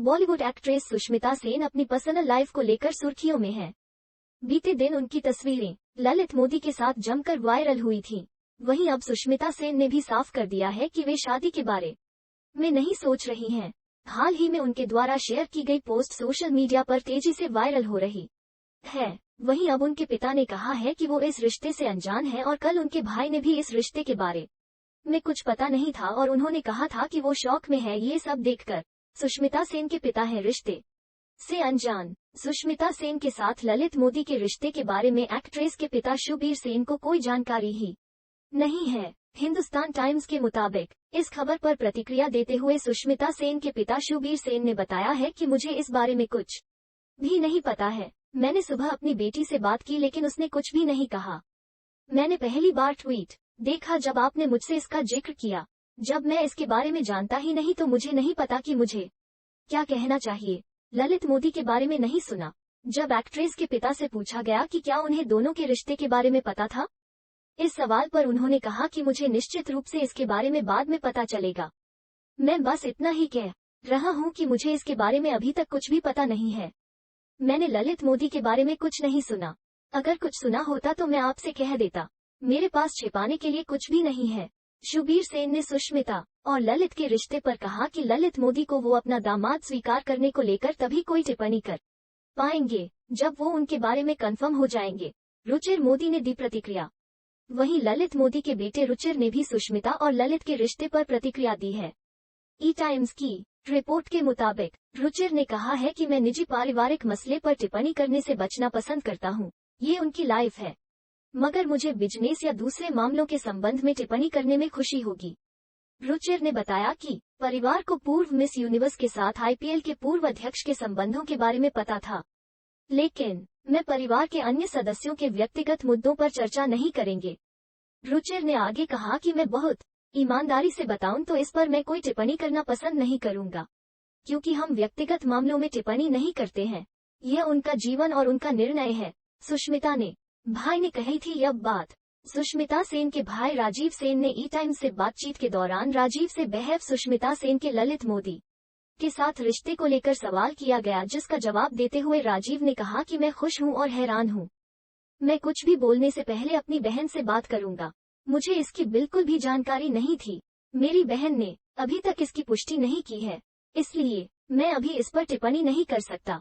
Bollywood actress Sushmita Sen अपनी personal life को लेकर सुर्खियों में है। बीते दिन उनकी तस्वीरें ललित मोदी के साथ जमकर वायरल हुई थीं। वहीं अब सुष्मिता सेन ने भी साफ कर दिया है कि वे शादी के बारे में नहीं सोच रही हैं। हाल ही में उनके द्वारा शेयर की गई पोस्ट सोशल मीडिया पर तेजी से वायरल हो रही है। वहीं अब उनके पिता ने कहा है कि वो इस रिश्ते से अनजान है और कल उनके भाई ने भी इस रिश्ते के बारे में कुछ पता नहीं था और उन्होंने कहा था कि वो शौक में है। ये सब देखकर सुष्मिता सेन के पिता हैं रिश्ते से अनजान। सुष्मिता सेन के साथ ललित मोदी के रिश्ते के बारे में एक्ट्रेस के पिता शुभीर सेन को कोई जानकारी ही नहीं है। हिंदुस्तान टाइम्स के मुताबिक इस खबर पर प्रतिक्रिया देते हुए सुष्मिता सेन के पिता शुभीर सेन ने बताया है कि मुझे इस बारे में कुछ भी नहीं पता है। मैंने सुबह अपनी बेटी से बात की लेकिन उसने कुछ भी नहीं कहा। मैंने पहली बार ट्वीट देखा जब आपने मुझसे इसका जिक्र किया। जब मैं इसके बारे में जानता ही नहीं तो मुझे नहीं पता कि मुझे क्या कहना चाहिए। ललित मोदी के बारे में नहीं सुना। जब एक्ट्रेस के पिता से पूछा गया कि क्या उन्हें दोनों के रिश्ते के बारे में पता था, इस सवाल पर उन्होंने कहा कि मुझे निश्चित रूप से इसके बारे में बाद में पता चलेगा। मैं बस इतना ही कह रहा हूं कि मुझे इसके बारे में अभी तक कुछ भी पता नहीं है। मैंने ललित मोदी के बारे में कुछ नहीं सुना। अगर कुछ सुना होता तो मैं आपसे कह देता। मेरे पास छिपाने के लिए कुछ भी नहीं है। शुभीर सेन ने सुष्मिता और ललित के रिश्ते पर कहा कि ललित मोदी को वो अपना दामाद स्वीकार करने को लेकर तभी कोई टिप्पणी कर पाएंगे जब वो उनके बारे में कंफर्म हो जाएंगे। रुचिर मोदी ने दी प्रतिक्रिया। वहीं ललित मोदी के बेटे रुचिर ने भी सुष्मिता और ललित के रिश्ते पर प्रतिक्रिया दी है। ई टाइम्स की रिपोर्ट के मुताबिक रुचिर ने कहा है कि मैं निजी पारिवारिक मसले पर टिप्पणी करने से बचना पसंद करता हूं। ये उनकी लाइफ है, मगर मुझे बिजनेस या दूसरे मामलों के संबंध में टिप्पणी करने में खुशी होगी। रुचिर ने बताया कि परिवार को पूर्व मिस यूनिवर्स के साथ आईपीएल के पूर्व अध्यक्ष के संबंधों के बारे में पता था, लेकिन मैं परिवार के अन्य सदस्यों के व्यक्तिगत मुद्दों पर चर्चा नहीं करेंगे। रुचिर ने आगे कहा कि मैं बहुत ईमानदारी से बताऊं तो इस पर मैं कोई टिप्पणी करना पसंद नहीं करूंगा, क्योंकि हम व्यक्तिगत मामलों में टिप्पणी नहीं करते हैं। यह उनका जीवन और उनका निर्णय है। सुष्मिता ने भाई ने कही थी यह बात। सुष्मिता सेन के भाई राजीव सेन ने ई टाइम्स से बातचीत के दौरान राजीव से बहव सुष्मिता सेन के ललित मोदी के साथ रिश्ते को लेकर सवाल किया गया, जिसका जवाब देते हुए राजीव ने कहा कि मैं खुश हूं और हैरान हूं। मैं कुछ भी बोलने से पहले अपनी बहन से बात करूंगा। मुझे इसकी बिल्कुल भी जानकारी नहीं थी। मेरी बहन ने अभी तक इसकी पुष्टि नहीं की है, इसलिए मैं अभी इस पर टिप्पणी नहीं कर सकता।